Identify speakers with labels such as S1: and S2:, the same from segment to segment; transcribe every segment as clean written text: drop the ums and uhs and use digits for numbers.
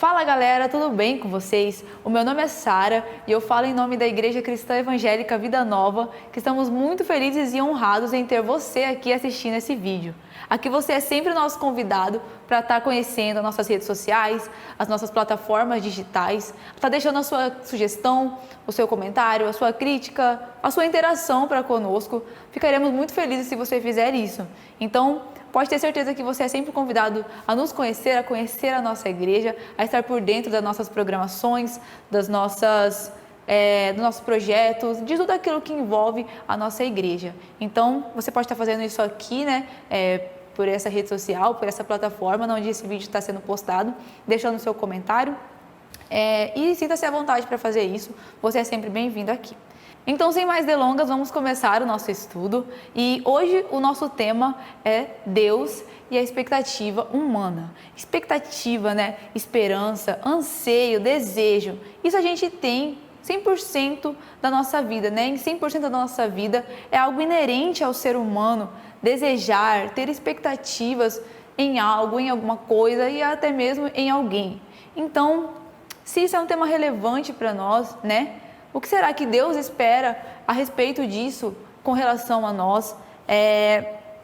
S1: Fala galera, tudo bem com vocês? O meu nome é Sara e eu falo em nome da Igreja Cristã Evangélica Vida Nova, que estamos muito felizes e honrados em ter você aqui assistindo esse vídeo. Aqui você é sempre o nosso convidado para estar conhecendo as nossas redes sociais, as nossas plataformas digitais, está deixando a sua sugestão, o seu comentário, a sua crítica, a sua interação para conosco. Ficaremos muito felizes se você fizer isso. Então, pode ter certeza que você é sempre convidado a nos conhecer, a conhecer a nossa igreja, a estar por dentro das nossas programações, dos nossos projetos, de tudo aquilo que envolve a nossa igreja. Então, você pode estar fazendo isso aqui, né? Por essa rede social, por essa plataforma onde esse vídeo está sendo postado, deixando o seu comentário. E sinta-se à vontade para fazer isso, você é sempre bem-vindo aqui. Então, sem mais delongas, vamos começar o nosso estudo e hoje o nosso tema é Deus e a expectativa humana. Expectativa, né? Esperança, anseio, desejo, isso a gente tem 100% da nossa vida, né? Em 100% da nossa vida é algo inerente ao ser humano, desejar, ter expectativas em algo, em alguma coisa e até mesmo em alguém. Então, se isso é um tema relevante para nós, né? O que será que Deus espera a respeito disso com relação a nós?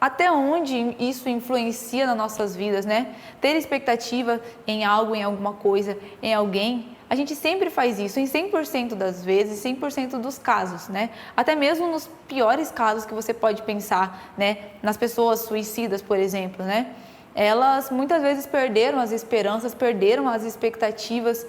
S1: Até onde isso influencia nas nossas vidas, né? Ter expectativa em algo, em alguma coisa, em alguém, a gente sempre faz isso em 100% das vezes, 100% dos casos, né? Até mesmo nos piores casos que você pode pensar, né? Nas pessoas suicidas, por exemplo, né? Elas muitas vezes perderam as esperanças, perderam as expectativas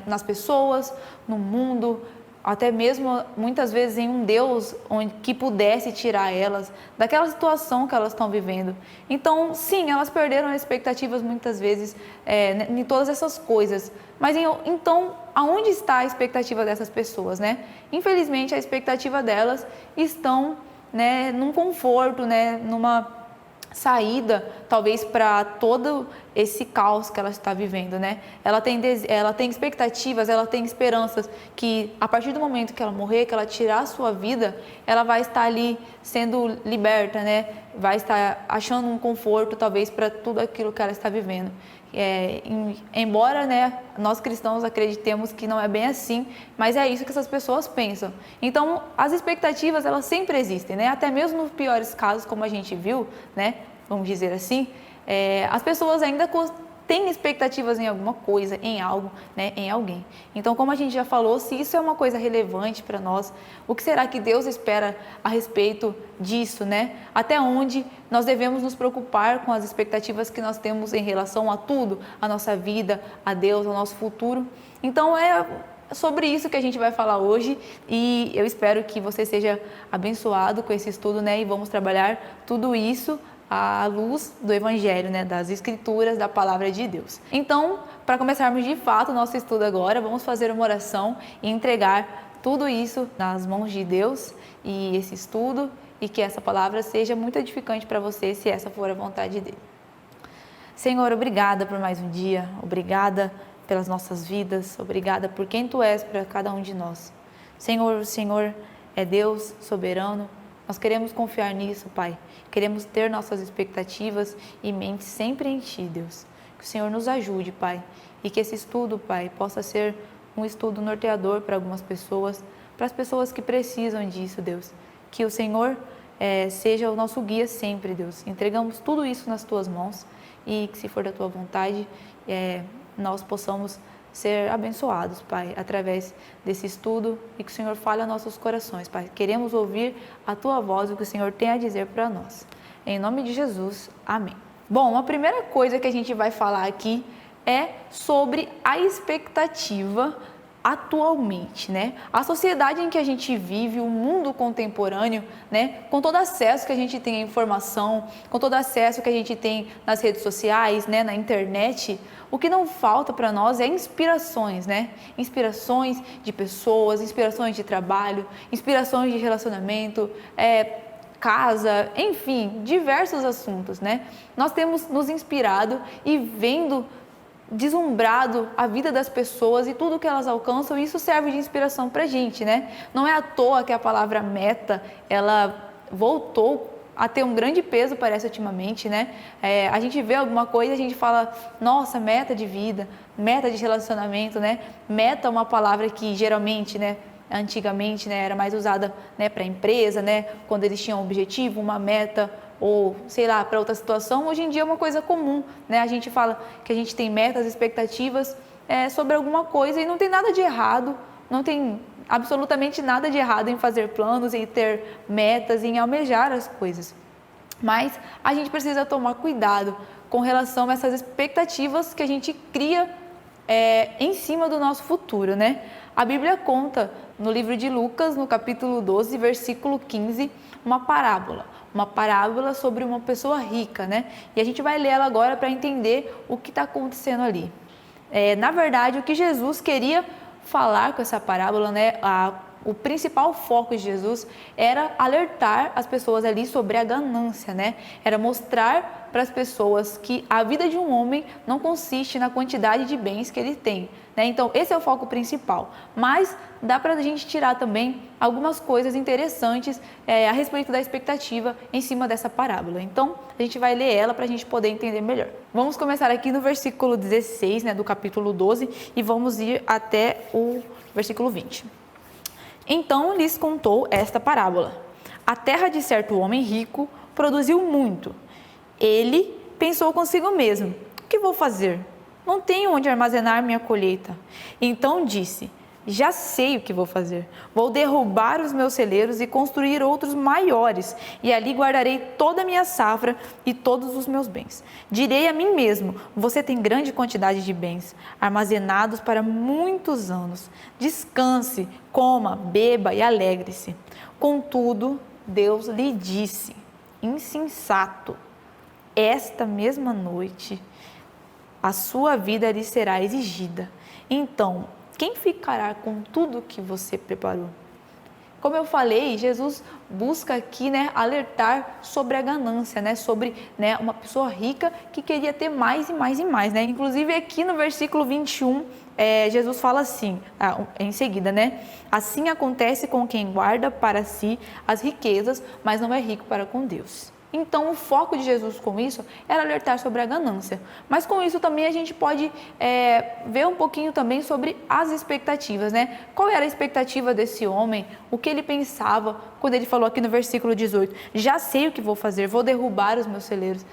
S1: nas pessoas, no mundo, até mesmo muitas vezes em um Deus que pudesse tirar elas daquela situação que elas estão vivendo. Então, sim, elas perderam as expectativas muitas vezes em todas essas coisas. Mas então, aonde está a expectativa dessas pessoas, né? Infelizmente, a expectativa delas estão, né, num conforto, né, numa saída, talvez, para todo esse caos que ela está vivendo, né? Ela tem expectativas, ela tem esperanças que a partir do momento que ela morrer, que ela tirar a sua vida, ela vai estar ali sendo liberta, né? Vai estar achando um conforto, talvez, para tudo aquilo que ela está vivendo. Embora, né, nós cristãos acreditemos que não é bem assim, mas é isso que essas pessoas pensam. Então, as expectativas, elas sempre existem, né? Até mesmo nos piores casos, como a gente viu, né, vamos dizer assim, as pessoas ainda têm expectativas em alguma coisa, em algo, né, em alguém. Então, como a gente já falou, se isso é uma coisa relevante para nós, o que será que Deus espera a respeito disso, né? Até onde nós devemos nos preocupar com as expectativas que nós temos em relação a tudo, a nossa vida, a Deus, ao nosso futuro. Então, é sobre isso que a gente vai falar hoje e eu espero que você seja abençoado com esse estudo, né? E vamos trabalhar tudo isso à luz do Evangelho, né, das Escrituras, da Palavra de Deus. Então, para começarmos de fato o nosso estudo agora, vamos fazer uma oração e entregar tudo isso nas mãos de Deus e esse estudo, e que essa palavra seja muito edificante para você, se essa for a vontade dele. Senhor, obrigada por mais um dia, obrigada pelas nossas vidas, obrigada por quem Tu és para cada um de nós. Senhor, o Senhor é Deus soberano. Nós queremos confiar nisso, Pai. Queremos ter nossas expectativas e mente sempre em Ti, Deus. Que o Senhor nos ajude, Pai. E que esse estudo, Pai, possa ser um estudo norteador para algumas pessoas, para as pessoas que precisam disso, Deus. Que o Senhor seja o nosso guia sempre, Deus. Entregamos tudo isso nas Tuas mãos e que, se for da Tua vontade, nós possamos ser abençoados, Pai, através desse estudo e que o Senhor fale aos nossos corações, Pai. Queremos ouvir a Tua voz, o que o Senhor tem a dizer para nós. Em nome de Jesus, amém. Bom, a primeira coisa que a gente vai falar aqui é sobre a expectativa atualmente, né? A sociedade em que a gente vive, o mundo contemporâneo, né? Com todo acesso que a gente tem à informação, com todo acesso que a gente tem nas redes sociais, né? Na internet, o que não falta para nós é inspirações, né? Inspirações de pessoas, inspirações de trabalho, inspirações de relacionamento, casa, enfim, diversos assuntos, né? Nós temos nos inspirado e vendo deslumbrado a vida das pessoas e tudo que elas alcançam, e isso serve de inspiração para a gente, né? Não é à toa que a palavra meta, ela voltou a ter um grande peso, parece, ultimamente, né? A gente vê alguma coisa e a gente fala, nossa, meta de vida, meta de relacionamento, né? Meta é uma palavra que geralmente, né, antigamente, né, era mais usada, né, para empresa, né, quando eles tinham um objetivo, uma meta, ou sei lá, para outra situação. Hoje em dia é uma coisa comum, né? A gente fala que a gente tem metas, expectativas sobre alguma coisa e não tem nada de errado, não tem absolutamente nada de errado em fazer planos, em ter metas, em almejar as coisas. Mas a gente precisa tomar cuidado com relação a essas expectativas que a gente cria em cima do nosso futuro, né? A Bíblia conta no livro de Lucas, no capítulo 12, versículo 15, uma parábola sobre uma pessoa rica, né? E a gente vai ler ela agora para entender o que está acontecendo ali. Na verdade, o que Jesus queria falar com essa parábola, né? O principal foco de Jesus era alertar as pessoas ali sobre a ganância, né? Era mostrar para as pessoas que a vida de um homem não consiste na quantidade de bens que ele tem, né? Então, esse é o foco principal. Mas dá para a gente tirar também algumas coisas interessantes a respeito da expectativa em cima dessa parábola. Então, a gente vai ler ela para a gente poder entender melhor. Vamos começar aqui no versículo 16, né, do capítulo 12, e vamos ir até o versículo 20. Então lhes contou esta parábola. A terra de certo homem rico produziu muito. Ele pensou consigo mesmo: o que vou fazer? Não tenho onde armazenar minha colheita. Então disse: já sei o que vou fazer. Vou derrubar os meus celeiros e construir outros maiores, e ali guardarei toda a minha safra e todos os meus bens. Direi a mim mesmo: você tem grande quantidade de bens, armazenados para muitos anos. Descanse, coma, beba e alegre-se. Contudo, Deus lhe disse: insensato, esta mesma noite a sua vida lhe será exigida. Então, quem ficará com tudo que você preparou? Como eu falei, Jesus busca aqui, né, alertar sobre a ganância, né, sobre, né, uma pessoa rica que queria ter mais e mais e mais, né? Inclusive aqui no versículo 21, Jesus fala assim, em seguida, né? Assim acontece com quem guarda para si as riquezas, mas não é rico para com Deus. Então, o foco de Jesus com isso era alertar sobre a ganância. Mas com isso também a gente pode ver um pouquinho também sobre as expectativas, né? Qual era a expectativa desse homem? O que ele pensava quando ele falou aqui no versículo 18? Já sei o que vou fazer, vou derrubar os meus celeiros.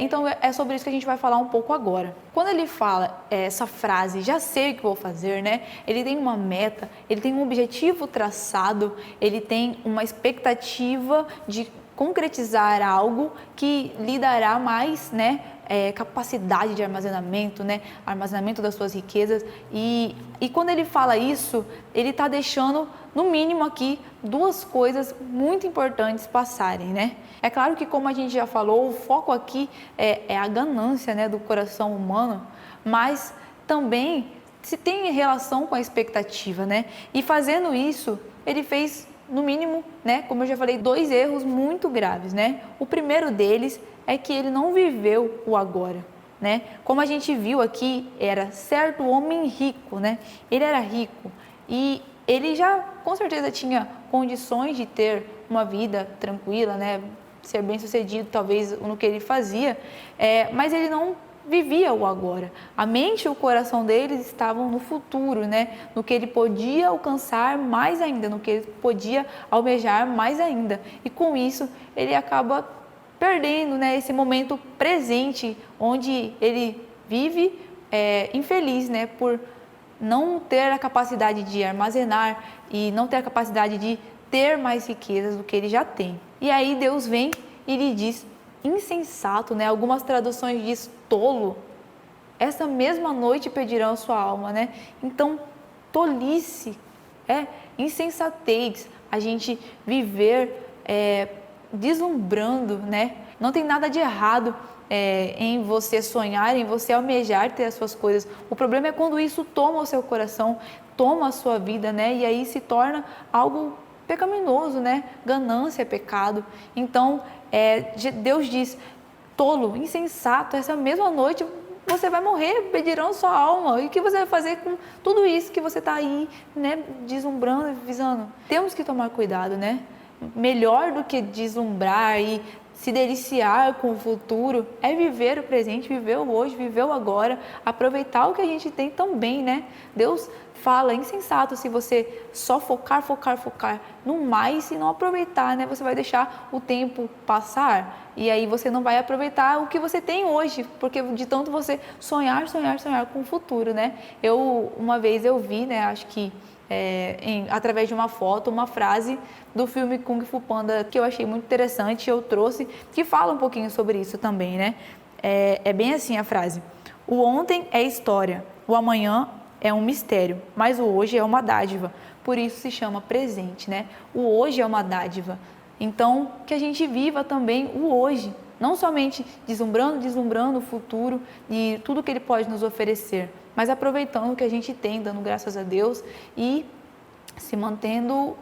S1: Então, é sobre isso que a gente vai falar um pouco agora. Quando ele fala essa frase, já sei o que vou fazer, né? Ele tem uma meta, ele tem um objetivo traçado, ele tem uma expectativa de concretizar algo que lhe dará mais, né, capacidade de armazenamento, né, armazenamento das suas riquezas. E quando ele fala isso, ele está deixando, no mínimo aqui, duas coisas muito importantes passarem, né? É claro que, como a gente já falou, o foco aqui é a ganância, né, do coração humano, mas também se tem relação com a expectativa, né? E fazendo isso, ele fez, no mínimo, né, como eu já falei, dois erros muito graves, né? O primeiro deles é que ele não viveu o agora, né? Como a gente viu aqui, era certo homem rico, né? Ele era rico e ele já, com certeza, tinha condições de ter uma vida tranquila, né? Ser bem-sucedido, talvez, no que ele fazia, mas ele não vivia o agora. A mente e o coração deles estavam no futuro, né? No que ele podia alcançar mais ainda, no que ele podia almejar mais ainda. E com isso, ele acaba perdendo, né, esse momento presente, onde ele vive infeliz, né? Por não ter a capacidade de armazenar e não ter a capacidade de ter mais riquezas do que ele já tem. E aí Deus vem e lhe diz: insensato, né? Algumas traduções diz tolo. Essa mesma noite pedirão a sua alma, né? Então, tolice, insensatez, a gente viver deslumbrando, né? Não tem nada de errado em você sonhar, em você almejar ter as suas coisas. O problema é quando isso toma o seu coração, toma a sua vida, né? E aí se torna algo pecaminoso, né? Ganância é pecado. Então, Deus diz: tolo, insensato, essa mesma noite você vai morrer, pedirão sua alma. E o que você vai fazer com tudo isso que você está aí, né, deslumbrando e visando? Temos que tomar cuidado, né? melhor do que deslumbrar e se deliciar com o futuro é viver o presente, viver o hoje, viver o agora, aproveitar o que a gente tem também, né? Deus fala, é insensato se você só focar no mais e não aproveitar, né? Você vai deixar o tempo passar e aí você não vai aproveitar o que você tem hoje, porque de tanto você sonhar com o futuro, né? Uma vez eu vi, né, acho que através de uma foto, uma frase do filme Kung Fu Panda que eu achei muito interessante, eu trouxe, que fala um pouquinho sobre isso também, né? É bem assim a frase: o ontem é história, o amanhã é um mistério, mas o hoje é uma dádiva, por isso se chama presente, né? O hoje é uma dádiva, então que a gente viva também o hoje, não somente deslumbrando o futuro e tudo que ele pode nos oferecer, mas aproveitando o que a gente tem, dando graças a Deus e se mantendo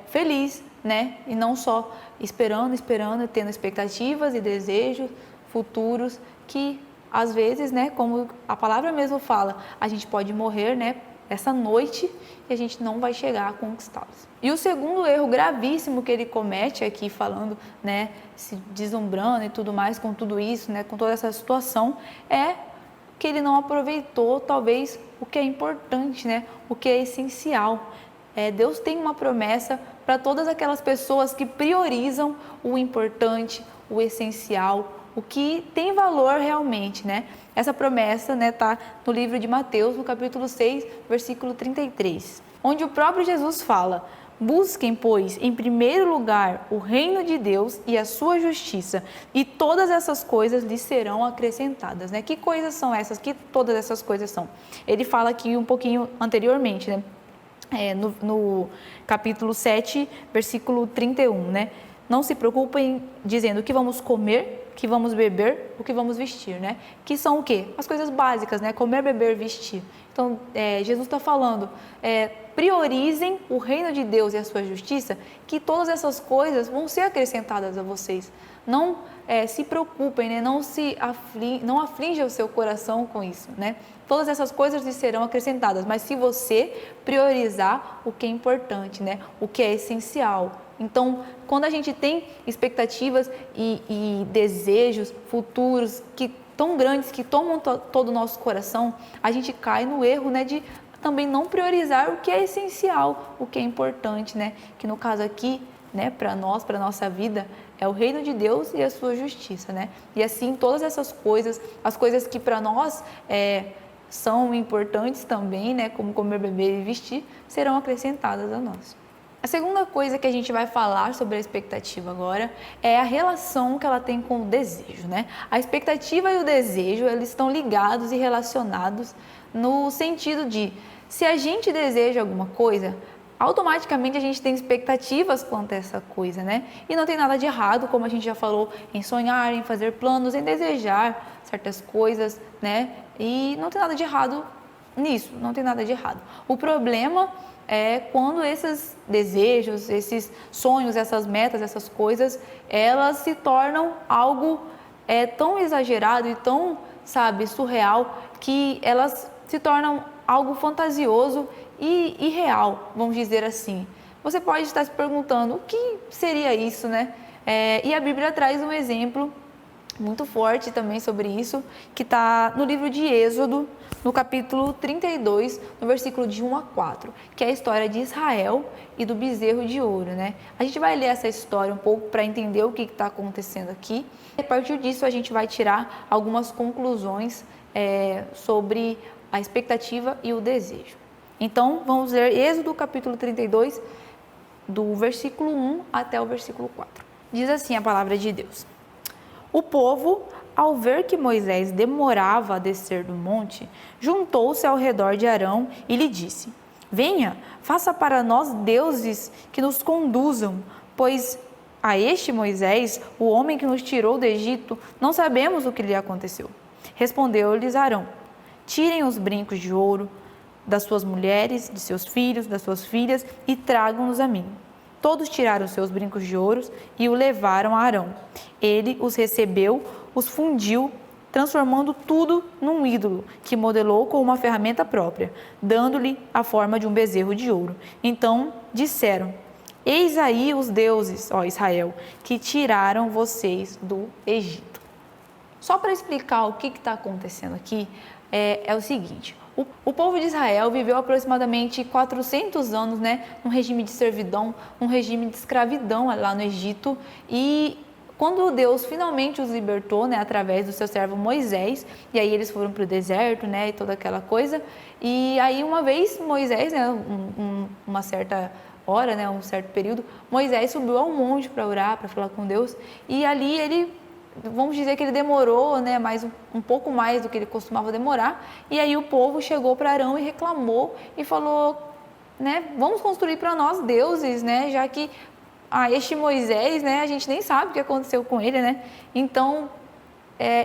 S1: feliz, né? E não só esperando, tendo expectativas e desejos futuros que às vezes, né, como a palavra mesmo fala, a gente pode morrer, né, essa noite e a gente não vai chegar a conquistá-los. E o segundo erro gravíssimo que ele comete aqui, falando, né, se deslumbrando e tudo mais com tudo isso, né, com toda essa situação, é que ele não aproveitou talvez o que é importante, né, o que é essencial. Deus tem uma promessa para todas aquelas pessoas que priorizam o importante, o essencial, o que tem valor realmente, né? Essa promessa, né, tá no livro de Mateus, no capítulo 6, versículo 33, onde o próprio Jesus fala: busquem, pois, em primeiro lugar o reino de Deus e a sua justiça, e todas essas coisas lhes serão acrescentadas, né? Que coisas são essas? Que todas essas coisas são? Ele fala aqui um pouquinho anteriormente, né? No capítulo 7, versículo 31, né? Não se preocupem dizendo o que vamos comer, o que vamos beber, o que vamos vestir, né? Que são o quê? As coisas básicas, né? Comer, beber, vestir. Então, Jesus está falando, priorizem o reino de Deus e a sua justiça, que todas essas coisas vão ser acrescentadas a vocês. Não se preocupem, né? Não aflinja o seu coração com isso, né? Todas essas coisas lhe serão acrescentadas, mas se você priorizar o que é importante, né? O que é essencial. Então, quando a gente tem expectativas e desejos futuros tão grandes que tomam todo o nosso coração, a gente cai no erro, né, de também não priorizar o que é essencial, o que é importante, né? Que no caso aqui, né, para nós, para nossa vida, é o reino de Deus e a sua justiça, né? E assim, todas essas coisas, as coisas que para nós são importantes também, né, como comer, beber e vestir, serão acrescentadas a nós. A segunda coisa que a gente vai falar sobre a expectativa agora é a relação que ela tem com o desejo, né? A expectativa e o desejo, eles estão ligados e relacionados no sentido de, se a gente deseja alguma coisa, automaticamente a gente tem expectativas quanto a essa coisa, né? E não tem nada de errado, como a gente já falou, em sonhar, em fazer planos, em desejar certas coisas, né? E não tem nada de errado nisso, não tem nada de errado. O problema é quando esses desejos, esses sonhos, essas metas, essas coisas, elas se tornam algo tão exagerado e tão, surreal, que elas se tornam algo fantasioso e irreal, vamos dizer assim. Você pode estar se perguntando, o que seria isso, né? E a Bíblia traz um exemplo muito forte também sobre isso, que está no livro de Êxodo, no capítulo 32, no versículo de 1 a 4, que é a história de Israel e do bezerro de ouro, né? A gente vai ler essa história um pouco para entender o que está acontecendo aqui. E a partir disso a gente vai tirar algumas conclusões sobre a expectativa e o desejo. Então, vamos ler Êxodo capítulo 32, do versículo 1 até o versículo 4. Diz assim a palavra de Deus: o povo, ao ver que Moisés demorava a descer do monte, juntou-se ao redor de Arão e lhe disse: venha, faça para nós deuses que nos conduzam, pois a este Moisés, o homem que nos tirou do Egito, não sabemos o que lhe aconteceu. Respondeu-lhes Arão: tirem os brincos de ouro das suas mulheres, de seus filhos, das suas filhas, e tragam-nos a mim. Todos tiraram seus brincos de ouro e o levaram a Arão. Ele os recebeu, os fundiu, transformando tudo num ídolo, que modelou com uma ferramenta própria, dando-lhe a forma de um bezerro de ouro. Então disseram: Eis aí os deuses, ó Israel, que tiraram vocês do Egito. Só para explicar o que está acontecendo aqui, é o seguinte: o povo de Israel viveu aproximadamente 400 anos, né, num regime de servidão, num regime de escravidão lá no Egito, e quando Deus finalmente os libertou, né, através do seu servo Moisés, e aí eles foram para o deserto, né, e toda aquela coisa, e aí uma vez Moisés, né, uma certa hora, né, um certo período, Moisés subiu ao monte para orar, para falar com Deus, e ali ele, vamos dizer que ele demorou, né, um pouco mais do que ele costumava demorar, e aí o povo chegou para Arão e reclamou e falou, né, vamos construir para nós deuses, né, já que este Moisés, né, a gente nem sabe o que aconteceu com ele, né, então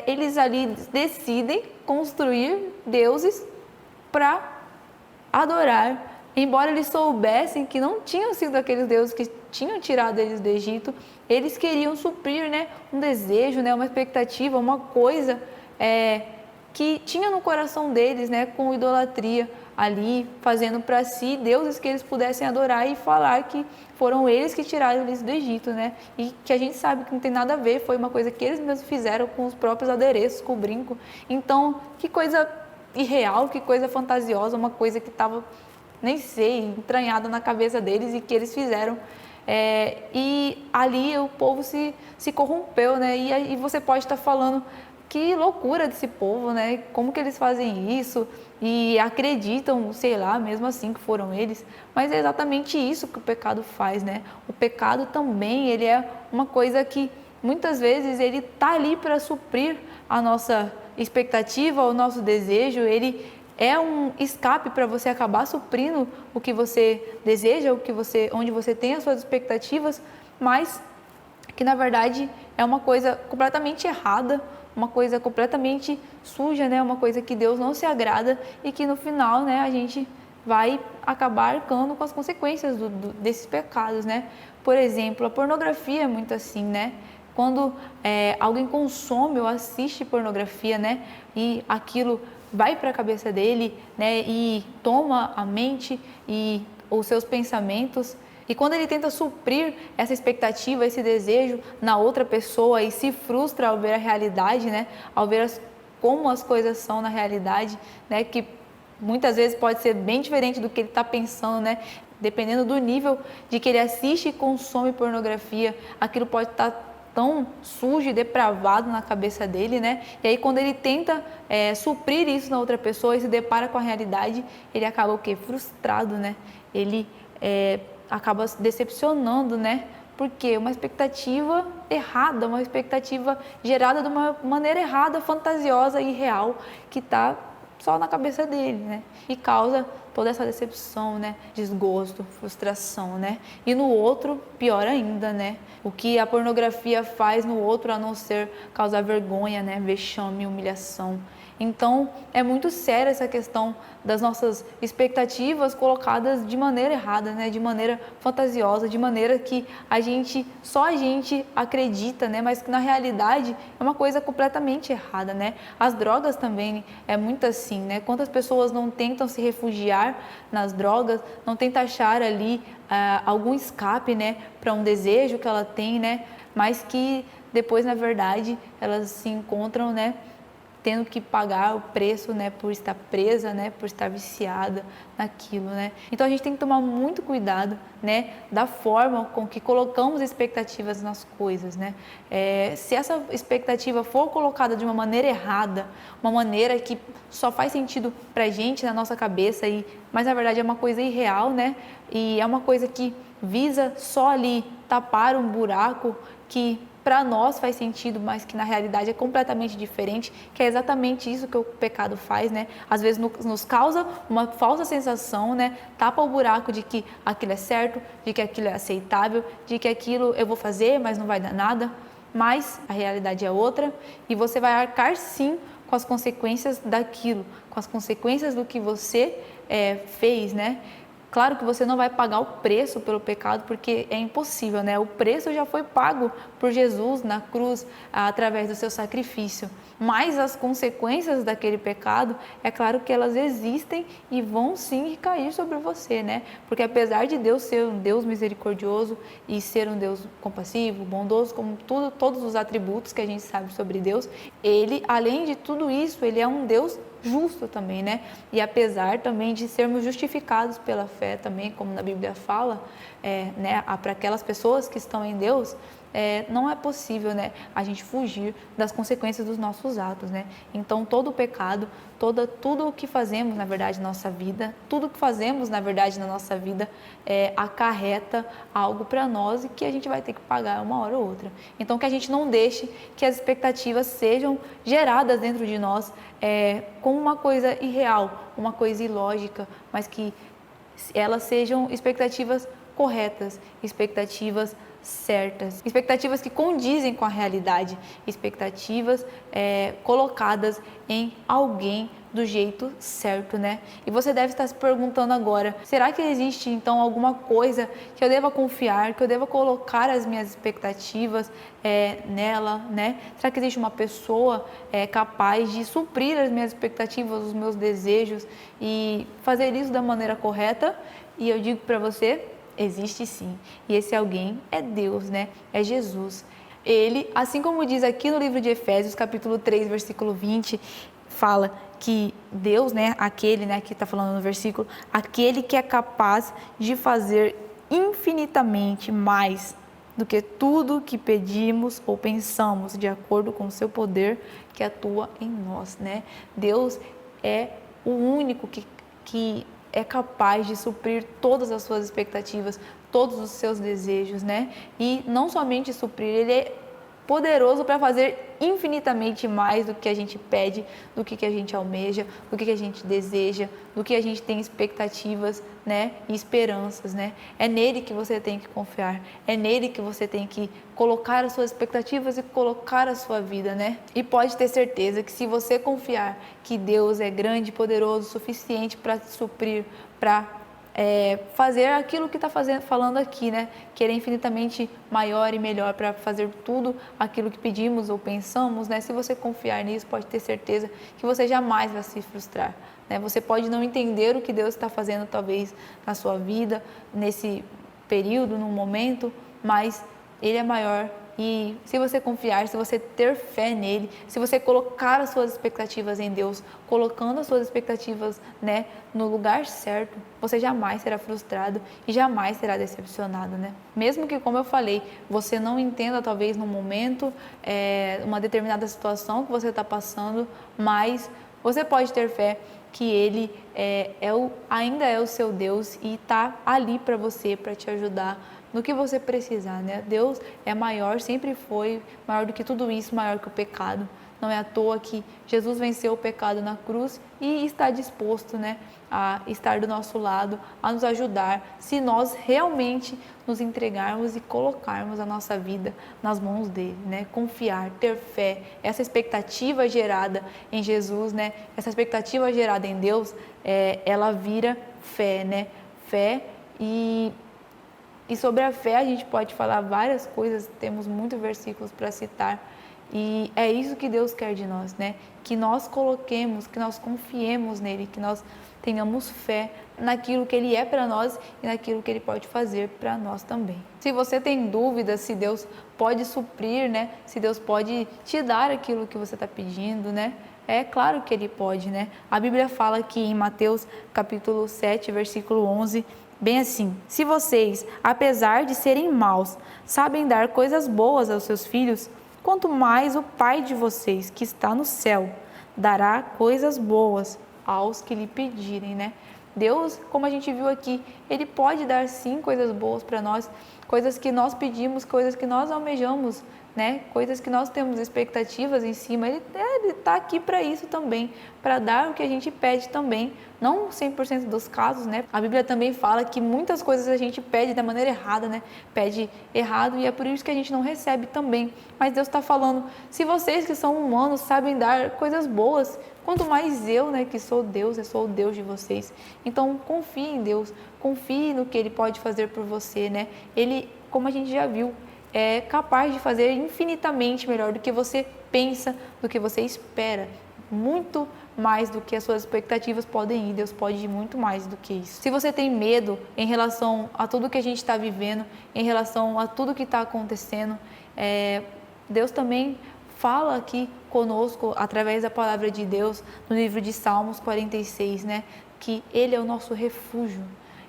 S1: eles ali decidem construir deuses para adorar, embora eles soubessem que não tinham sido aqueles deuses que tinham tirado eles do Egito, eles queriam suprir, né, um desejo, né, uma expectativa, uma coisa que tinha no coração deles, né, com idolatria ali, fazendo para si deuses que eles pudessem adorar e falar que foram eles que tiraram eles do Egito, né, e que a gente sabe que não tem nada a ver, foi uma coisa que eles mesmos fizeram com os próprios adereços, com o brinco. Então, que coisa irreal, que coisa fantasiosa, uma coisa que estava, nem sei, entranhada na cabeça deles e que eles fizeram. E ali o povo se corrompeu, né? E você pode estar falando, que loucura desse povo, né? Como que eles fazem isso e acreditam, sei lá, mesmo assim que foram eles. Mas é exatamente isso que o pecado faz, né? O pecado também, ele é uma coisa que muitas vezes ele tá ali para suprir a nossa expectativa, o nosso desejo, ele é um escape para você acabar suprindo o que você deseja, onde você tem as suas expectativas, mas que na verdade é uma coisa completamente errada, uma coisa completamente suja, né? Uma coisa que Deus não se agrada e que no final, né, a gente vai acabar arcando com as consequências desses pecados, né? Por exemplo, a pornografia é muito assim, né? Quando alguém consome ou assiste pornografia, né, e aquilo vai para a cabeça dele, né, e toma a mente e os seus pensamentos, e quando ele tenta suprir essa expectativa, esse desejo na outra pessoa e se frustra ao ver a realidade, né, ao ver como as coisas são na realidade, né, que muitas vezes pode ser bem diferente do que ele está pensando, né, dependendo do nível de que ele assiste e consome pornografia, aquilo pode estar tão sujo e depravado na cabeça dele, né? E aí quando ele tenta suprir isso na outra pessoa e se depara com a realidade, ele acaba o quê? Frustrado, né? Ele acaba se decepcionando, né? Porque uma expectativa errada, uma expectativa gerada de uma maneira errada, fantasiosa e irreal, que está só na cabeça dele, né? E causa toda essa decepção, né? Desgosto, frustração, né? E no outro, pior ainda, né? O que a pornografia faz no outro a não ser causar vergonha, né? Vexame, humilhação. Então, é muito séria essa questão das nossas expectativas colocadas de maneira errada, né? De maneira fantasiosa, de maneira que só a gente acredita, né? Mas que na realidade é uma coisa completamente errada, né? As drogas também é muito assim, né? Quantas pessoas não tentam se refugiar nas drogas, não tentam achar ali algum escape, né? Para um desejo que ela tem, né? Mas que depois, na verdade, elas se encontram, né? Tendo que pagar o preço, né, por estar presa, né, por estar viciada naquilo, né. Então a gente tem que tomar muito cuidado, né, da forma com que colocamos expectativas nas coisas, né. Se essa expectativa for colocada de uma maneira errada, uma maneira que só faz sentido pra gente na nossa cabeça mas na verdade é uma coisa irreal, né, e é uma coisa que visa só ali tapar um buraco que para nós faz sentido, mas que na realidade é completamente diferente, que é exatamente isso que o pecado faz, né? Às vezes nos causa uma falsa sensação, né? Tapa o buraco de que aquilo é certo, de que aquilo é aceitável, de que aquilo eu vou fazer, mas não vai dar nada, mas a realidade é outra e você vai arcar sim com as consequências daquilo, com as consequências do que você fez, né? Claro que você não vai pagar o preço pelo pecado, porque é impossível, né? O preço já foi pago por Jesus na cruz, através do seu sacrifício. Mas as consequências daquele pecado, é claro que elas existem e vão sim cair sobre você, né? Porque apesar de Deus ser um Deus misericordioso e ser um Deus compassivo, bondoso, como todos os atributos que a gente sabe sobre Deus, Ele, além de tudo isso, Ele é um Deus justo também, né? E apesar também de sermos justificados pela fé também, como na Bíblia fala, né, para aquelas pessoas que estão em Deus, não é possível, né, a gente fugir das consequências dos nossos atos, né? Então todo o pecado, tudo o que fazemos na verdade na nossa vida, tudo que fazemos na verdade na nossa vida acarreta algo para nós e que a gente vai ter que pagar uma hora ou outra. Então que a gente não deixe que as expectativas sejam geradas dentro de nós como uma coisa irreal, uma coisa ilógica, mas que elas sejam expectativas corretas, expectativas certas, expectativas que condizem com a realidade, expectativas colocadas em alguém do jeito certo, né? E você deve estar se perguntando agora, será que existe então alguma coisa que eu deva confiar, que eu deva colocar as minhas expectativas nela, né? Será que existe uma pessoa capaz de suprir as minhas expectativas, os meus desejos e fazer isso da maneira correta? E eu digo para você, existe sim. E esse alguém é Deus, né? É Jesus. Ele, assim como diz aqui no livro de Efésios, capítulo 3, versículo 20, fala que Deus, né, aquele, né, que está falando no versículo, aquele que é capaz de fazer infinitamente mais do que tudo que pedimos ou pensamos, de acordo com o seu poder que atua em nós, né? Deus é o único que é capaz de suprir todas as suas expectativas, todos os seus desejos, né? E não somente suprir, Ele é poderoso para fazer infinitamente mais do que a gente pede, do que a gente almeja, do que a gente deseja, do que a gente tem expectativas, né, e esperanças, né? É nele que você tem que confiar, é nele que você tem que colocar as suas expectativas e colocar a sua vida, né? E pode ter certeza que se você confiar que Deus é grande e poderoso o suficiente para te suprir, para fazer aquilo que está falando aqui, né? Que Ele é infinitamente maior e melhor para fazer tudo aquilo que pedimos ou pensamos, né? Se você confiar nisso, pode ter certeza que você jamais vai se frustrar, né? Você pode não entender o que Deus está fazendo, talvez, na sua vida, nesse período, num momento, mas Ele é maior. E se você confiar, se você ter fé nele, se você colocar as suas expectativas em Deus, colocando as suas expectativas, né, no lugar certo, você jamais será frustrado e jamais será decepcionado, né? Mesmo que, como eu falei, você não entenda talvez no momento uma determinada situação que você está passando, mas você pode ter fé que Ele ainda é o seu Deus e está ali para você, para te ajudar no que você precisar, né? Deus é maior, sempre foi maior do que tudo isso, maior que o pecado. Não é à toa que Jesus venceu o pecado na cruz e está disposto, né, a estar do nosso lado, a nos ajudar, se nós realmente nos entregarmos e colocarmos a nossa vida nas mãos dele, né? Confiar, ter fé, essa expectativa gerada em Jesus, né? Essa expectativa gerada em Deus, ela vira fé, né? Fé e sobre a fé a gente pode falar várias coisas, temos muitos versículos para citar, e é isso que Deus quer de nós, né? Que nós coloquemos, que nós confiemos nele, que nós tenhamos fé naquilo que Ele é para nós e naquilo que Ele pode fazer para nós também. Se você tem dúvidas se Deus pode suprir, né? Se Deus pode te dar aquilo que você está pedindo, né? É claro que Ele pode, né? A Bíblia fala aqui em Mateus capítulo 7, versículo 11, bem assim: se vocês, apesar de serem maus, sabem dar coisas boas aos seus filhos, quanto mais o Pai de vocês, que está no céu, dará coisas boas aos que lhe pedirem, né? Deus, como a gente viu aqui, Ele pode dar sim coisas boas para nós, coisas que nós pedimos, coisas que nós almejamos, né? Coisas que nós temos expectativas em cima, Ele está aqui para isso também, para dar o que a gente pede também, não 100% dos casos, né? A Bíblia também fala que muitas coisas a gente pede da maneira errada, né? Pede errado e é por isso que a gente não recebe também. Mas Deus está falando, se vocês que são humanos sabem dar coisas boas, quanto mais eu, né, que sou Deus, eu sou o Deus de vocês. Então confie em Deus, confie no que Ele pode fazer por você, né? Ele, como a gente já viu, é capaz de fazer infinitamente melhor do que você pensa, do que você espera, muito mais do que as suas expectativas podem ir. Deus pode ir muito mais do que isso. Se você tem medo em relação a tudo que a gente está vivendo, em relação a tudo que está acontecendo, Deus também fala aqui conosco através da palavra de Deus no livro de Salmos 46, né? Que Ele é o nosso refúgio,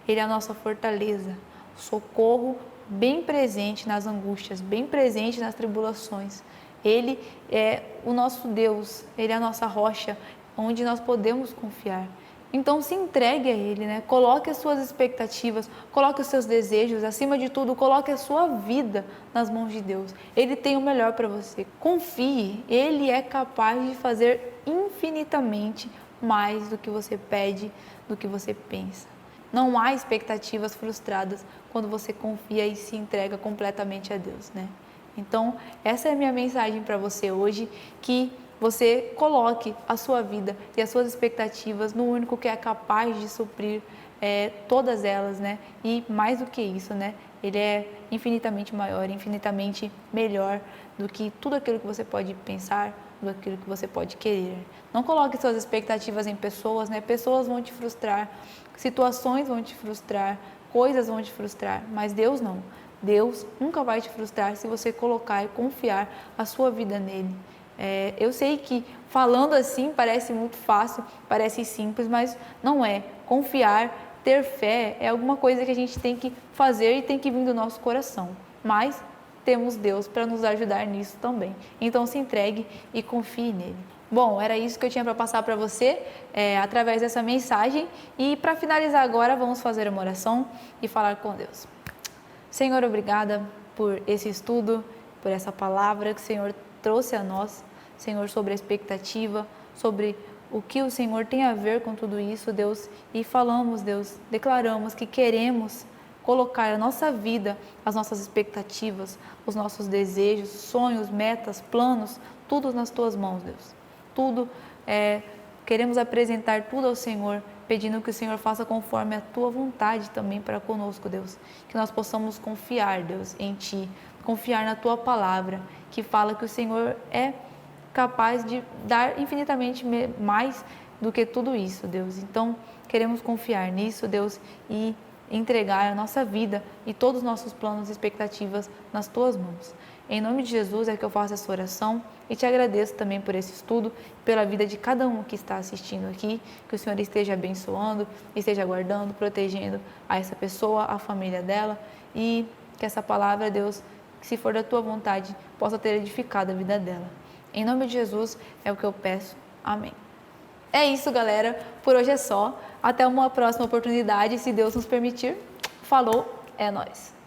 S1: Ele é a nossa fortaleza, socorro bem presente nas angústias, bem presente nas tribulações. Ele é o nosso Deus, Ele é a nossa rocha, onde nós podemos confiar. Então se entregue a Ele, né? Coloque as suas expectativas, coloque os seus desejos, acima de tudo, coloque a sua vida nas mãos de Deus. Ele tem o melhor para você. Confie, Ele é capaz de fazer infinitamente mais do que você pede, do que você pensa. Não há expectativas frustradas quando você confia e se entrega completamente a Deus, né? Então, essa é a minha mensagem para você hoje, que você coloque a sua vida e as suas expectativas no único que é capaz de suprir todas elas, né? E mais do que isso, né? Ele é infinitamente maior, infinitamente melhor do que tudo aquilo que você pode pensar, do aquilo que você pode querer. Não coloque suas expectativas em pessoas, né? Pessoas vão te frustrar, situações vão te frustrar, coisas vão te frustrar, mas Deus não. Deus nunca vai te frustrar se você colocar e confiar a sua vida nele. Eu sei que falando assim parece muito fácil, parece simples, mas não é. Confiar, ter fé é alguma coisa que a gente tem que fazer e tem que vir do nosso coração. Mas temos Deus para nos ajudar nisso também. Então se entregue e confie nele. Bom, era isso que eu tinha para passar para você através dessa mensagem. E para finalizar agora, vamos fazer uma oração e falar com Deus. Senhor, obrigada por esse estudo, por essa palavra que o Senhor trouxe a nós, Senhor, sobre a expectativa, sobre o que o Senhor tem a ver com tudo isso, Deus. E falamos, Deus, declaramos que queremos colocar a nossa vida, as nossas expectativas, os nossos desejos, sonhos, metas, planos, tudo nas Tuas mãos, Deus. Tudo, queremos apresentar tudo ao Senhor, pedindo que o Senhor faça conforme a Tua vontade também para conosco, Deus. Que nós possamos confiar, Deus, em Ti, confiar na Tua palavra, que fala que o Senhor é capaz de dar infinitamente mais do que tudo isso, Deus. Então, queremos confiar nisso, Deus, e entregar a nossa vida e todos os nossos planos e expectativas nas Tuas mãos. Em nome de Jesus é que eu faço essa oração e te agradeço também por esse estudo, pela vida de cada um que está assistindo aqui, que o Senhor esteja abençoando, esteja guardando, protegendo a essa pessoa, a família dela, e que essa palavra, Deus, se for da Tua vontade, possa ter edificado a vida dela. Em nome de Jesus é o que eu peço. Amém. É isso, galera. Por hoje é só. Até uma próxima oportunidade, se Deus nos permitir. Falou, é nóis.